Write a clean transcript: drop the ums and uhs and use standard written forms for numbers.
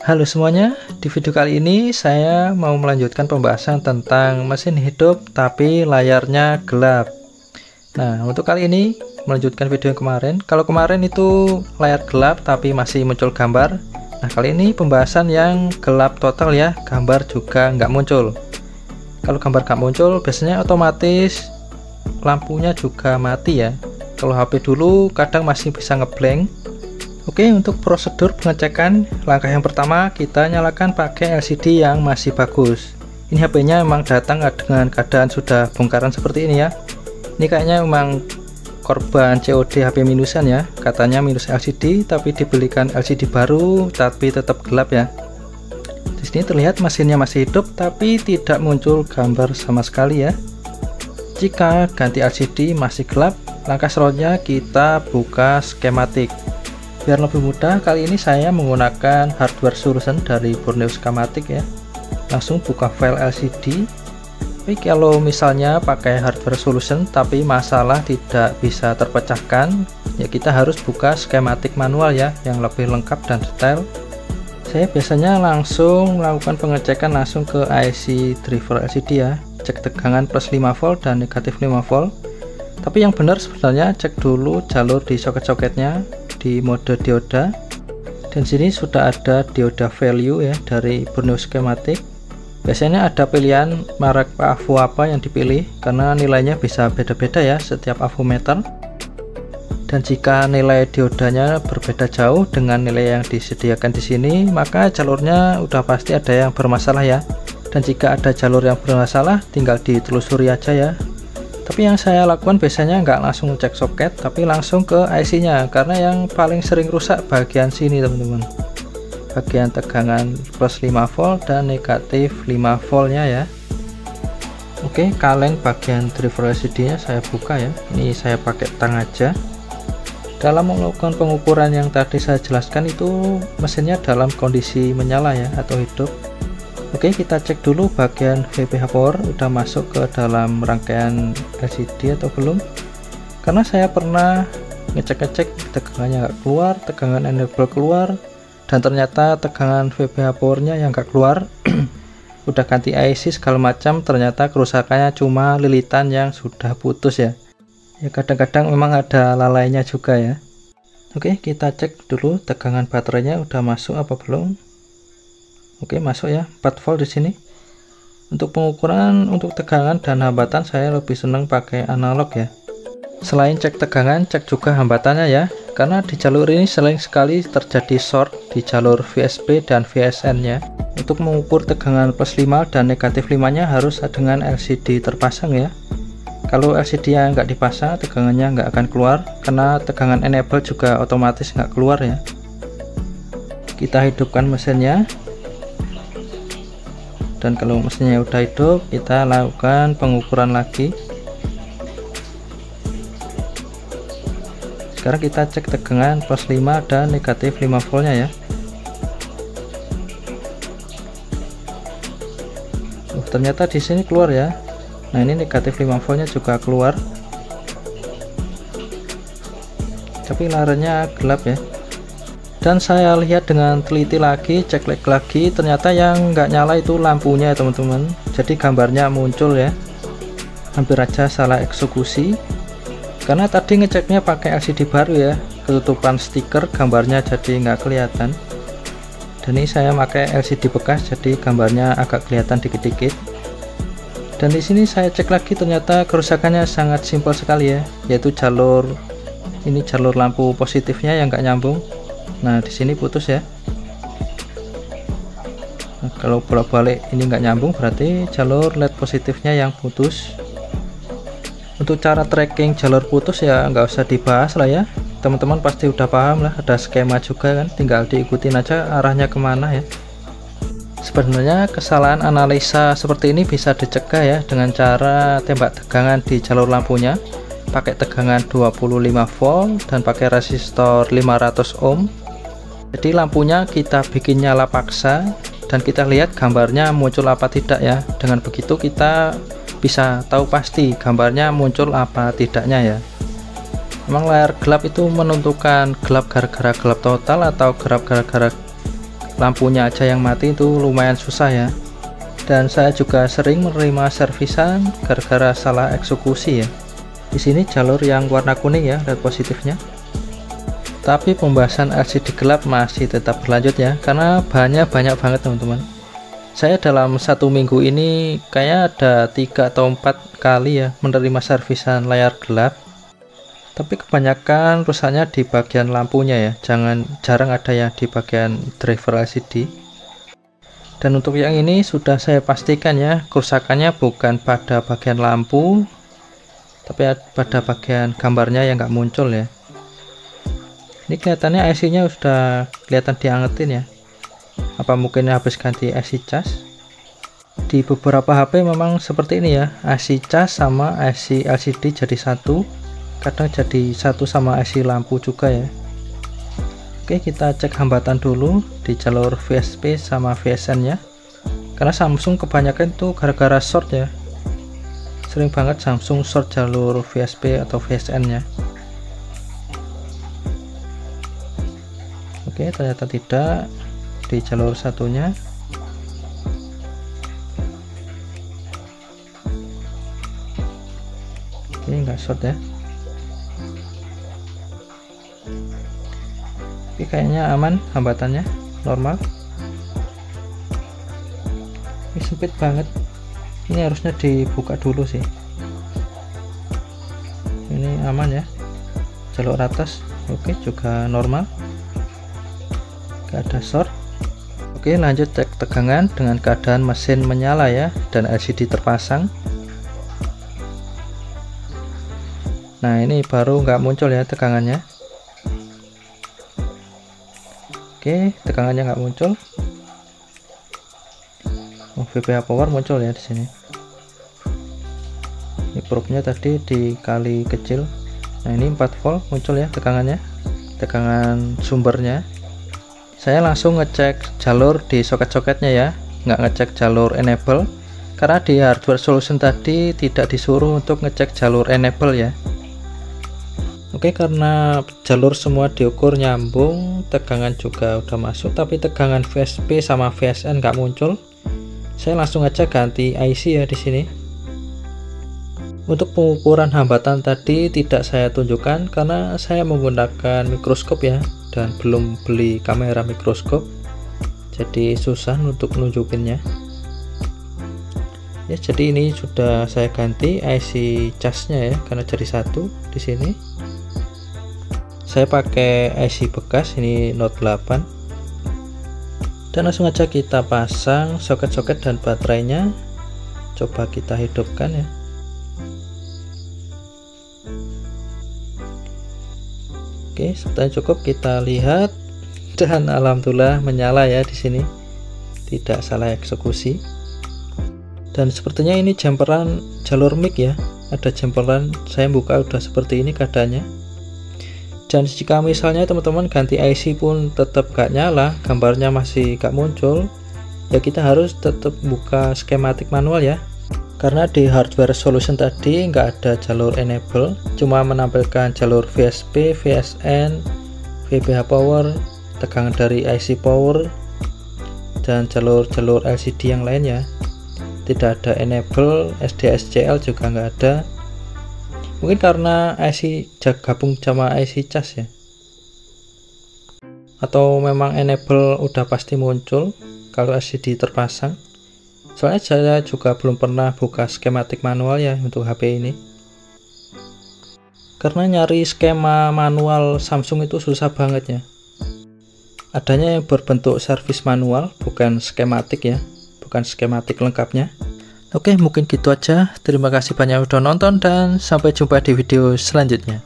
Halo semuanya, di video kali ini saya mau melanjutkan pembahasan tentang mesin hidup tapi layarnya gelap. Nah, untuk kali ini melanjutkan video yang kemarin. Kalau kemarin itu layar gelap tapi masih muncul gambar. Nah, kali ini pembahasan yang gelap total ya, gambar juga nggak muncul. Kalau gambar nggak muncul, biasanya otomatis lampunya juga mati ya. Kalau HP dulu kadang masih bisa ngeblank. Oke, untuk prosedur pengecekan, langkah yang pertama kita nyalakan pakai LCD yang masih bagus. Ini HP-nya memang datang dengan keadaan sudah bongkaran seperti ini ya. Ini kayaknya memang korban COD HP minusan ya. Katanya minus LCD tapi dibelikan LCD baru tapi tetap gelap ya. Di sini terlihat mesinnya masih hidup tapi tidak muncul gambar sama sekali ya. Jika ganti LCD masih gelap, langkah selanjutnya kita buka skematik. Biar lebih mudah, kali ini saya menggunakan hardware solution dari Borneo Schematic ya. Langsung buka file LCD. Tapi kalau misalnya pakai hardware solution tapi masalah tidak bisa terpecahkan, ya kita harus buka skematik manual ya, yang lebih lengkap dan detail. Saya biasanya langsung melakukan pengecekan langsung ke IC driver LCD ya. Cek tegangan plus 5 volt dan negatif 5 volt. Tapi yang benar sebenarnya cek dulu jalur di soket-soketnya di mode dioda, dan sini sudah ada dioda value ya dari Borneo Schematic. Biasanya ada pilihan merek AVO apa yang dipilih karena nilainya bisa beda-beda ya setiap AVO meter, dan jika nilai diodanya berbeda jauh dengan nilai yang disediakan di sini, maka jalurnya udah pasti ada yang bermasalah ya. Dan jika ada jalur yang bermasalah tinggal ditelusuri aja ya. Tapi yang saya lakukan biasanya nggak langsung cek soket tapi langsung ke IC nya, karena yang paling sering rusak bagian sini teman-teman, bagian tegangan plus 5 volt dan negatif 5 voltnya ya. Oke, kaleng bagian driver LCD nya saya buka ya. Ini saya pakai tang aja. Dalam melakukan pengukuran yang tadi saya jelaskan itu mesinnya dalam kondisi menyala ya atau hidup. Oke, kita cek dulu bagian VPH power udah masuk ke dalam rangkaian LCD atau belum, karena saya pernah ngecek-ngecek tegangannya nggak keluar, tegangan enable keluar, dan ternyata tegangan VPH powernya yang nggak keluar. Udah ganti IC segala macam, ternyata kerusakannya cuma lilitan yang sudah putus ya. Ya kadang-kadang memang ada lalainya juga ya. Oke, kita cek dulu tegangan baterainya udah masuk apa belum. Oke, masuk ya, 4 volt di sini. Untuk pengukuran untuk tegangan dan hambatan saya lebih senang pakai analog ya. Selain cek tegangan, cek juga hambatannya ya. Karena di jalur ini sering sekali terjadi short di jalur VSB dan VSN-nya. Untuk mengukur tegangan plus 5 dan negatif 5-nya harus dengan LCD terpasang ya. Kalau LCD-nya nggak dipasang, tegangannya nggak akan keluar, karena tegangan enable juga otomatis nggak keluar ya. Kita hidupkan mesinnya. Dan kalau mesinnya udah hidup, kita lakukan pengukuran lagi. Sekarang kita cek tegangan plus 5 dan negatif 5 voltnya ya. Ternyata di sini keluar ya. Nah, ini negatif 5 voltnya juga keluar. Tapi layarnya gelap ya. Dan saya lihat dengan teliti lagi, cek lagi, ternyata yang nggak nyala itu lampunya ya teman-teman. Jadi gambarnya muncul ya. Hampir aja salah eksekusi, karena tadi ngeceknya pakai LCD baru ya, ketutupan stiker gambarnya jadi nggak kelihatan. Dan ini saya pakai LCD bekas, jadi gambarnya agak kelihatan dikit-dikit. Dan di sini saya cek lagi, ternyata kerusakannya sangat simpel sekali ya, yaitu jalur ini, jalur lampu positifnya yang nggak nyambung. Nah, di sini putus ya. Nah, kalau bolak-balik ini nggak nyambung, berarti jalur LED positifnya yang putus. Untuk cara tracking jalur putus ya nggak usah dibahas lah ya. Teman-teman pasti udah paham lah, ada skema juga kan, tinggal diikutin aja arahnya kemana ya. Sebenarnya kesalahan analisa seperti ini bisa dicegah ya dengan cara tembak tegangan di jalur lampunya pakai tegangan 25 volt dan pakai resistor 500 ohm. Jadi lampunya kita bikin nyala paksa dan kita lihat gambarnya muncul apa tidak ya. Dengan begitu kita bisa tahu pasti gambarnya muncul apa tidaknya ya. Memang layar gelap itu menentukan gelap gara-gara gelap total atau gelap gara-gara lampunya aja yang mati itu lumayan susah ya. Dan saya juga sering menerima servisan gara-gara salah eksekusi ya. Di sini jalur yang warna kuning ya, red positifnya. Tapi pembahasan LCD gelap masih tetap berlanjut ya, karena bahannya banyak banget teman-teman. Saya dalam 1 minggu ini kayak ada 3 atau 4 kali ya menerima servisan layar gelap. Tapi kebanyakan rusaknya di bagian lampunya ya, jarang ada yang di bagian driver LCD. Dan untuk yang ini sudah saya pastikan ya, kerusakannya bukan pada bagian lampu, tapi pada bagian gambarnya yang nggak muncul ya. Ini kelihatannya IC-nya sudah kelihatan diangetin ya. Apa mungkin habis ganti IC cas? Di beberapa HP memang seperti ini ya, IC cas sama IC LCD jadi satu, kadang jadi satu sama IC lampu juga ya. Oke, kita cek hambatan dulu di jalur VSP sama VSN ya. Karena Samsung kebanyakan itu gara-gara short ya. Sering banget Samsung short jalur VSP atau VSN nya. Oke, ternyata tidak di jalur satunya. Oke, nggak short ya. Oke, kayaknya aman hambatannya, normal. Ini sempit banget, ini harusnya dibuka dulu sih. Ini aman ya, jalur atas oke, juga normal, gak ada short. Oke, lanjut cek tegangan dengan keadaan mesin menyala ya, dan LCD terpasang. Nah, ini baru nggak muncul ya tegangannya. Oke, tegangannya nggak muncul. Oh, VPH power muncul ya di sini. Ini probe-nya tadi dikali kecil. Nah, ini 4 volt muncul ya tegangannya, tegangan sumbernya. Saya langsung ngecek jalur di soket-soketnya ya, nggak ngecek jalur enable, karena di hardware solution tadi tidak disuruh untuk ngecek jalur enable ya. Oke, karena jalur semua diukur nyambung, tegangan juga udah masuk, tapi tegangan VSP sama VSN nggak muncul. Saya langsung aja ganti IC ya di sini. Untuk pengukuran hambatan tadi tidak saya tunjukkan karena saya menggunakan mikroskop ya, dan belum beli kamera mikroskop, jadi susah untuk nunjukinnya. Ya, jadi ini sudah saya ganti IC casnya ya, karena jadi satu di sini. Saya pakai IC bekas, ini Note 8. Dan langsung aja kita pasang soket-soket dan baterainya. Coba kita hidupkan ya. Oke, setelah cukup kita lihat, dan alhamdulillah menyala ya di sini. Tidak salah eksekusi. Dan sepertinya ini jumperan jalur mic ya. Ada jumperan, saya buka udah seperti ini keadaannya. Dan jika misalnya teman-teman ganti IC pun tetap gak nyala, gambarnya masih gak muncul, ya kita harus tetap buka skematik manual ya. Karena di hardware solution tadi nggak ada jalur enable, cuma menampilkan jalur VSP, VSN, VPH power, tegangan dari IC power, dan jalur-jalur LCD yang lainnya. Tidak ada enable, SDSCL juga nggak ada. Mungkin karena IC gabung sama IC cas ya, atau memang enable udah pasti muncul kalau LCD terpasang. Soalnya saya juga belum pernah buka skematik manual ya untuk HP ini, karena nyari skema manual Samsung itu susah banget ya. Adanya yang berbentuk servis manual, bukan skematik ya, bukan skematik lengkapnya. Oke, mungkin gitu aja. Terima kasih banyak udah nonton dan sampai jumpa di video selanjutnya.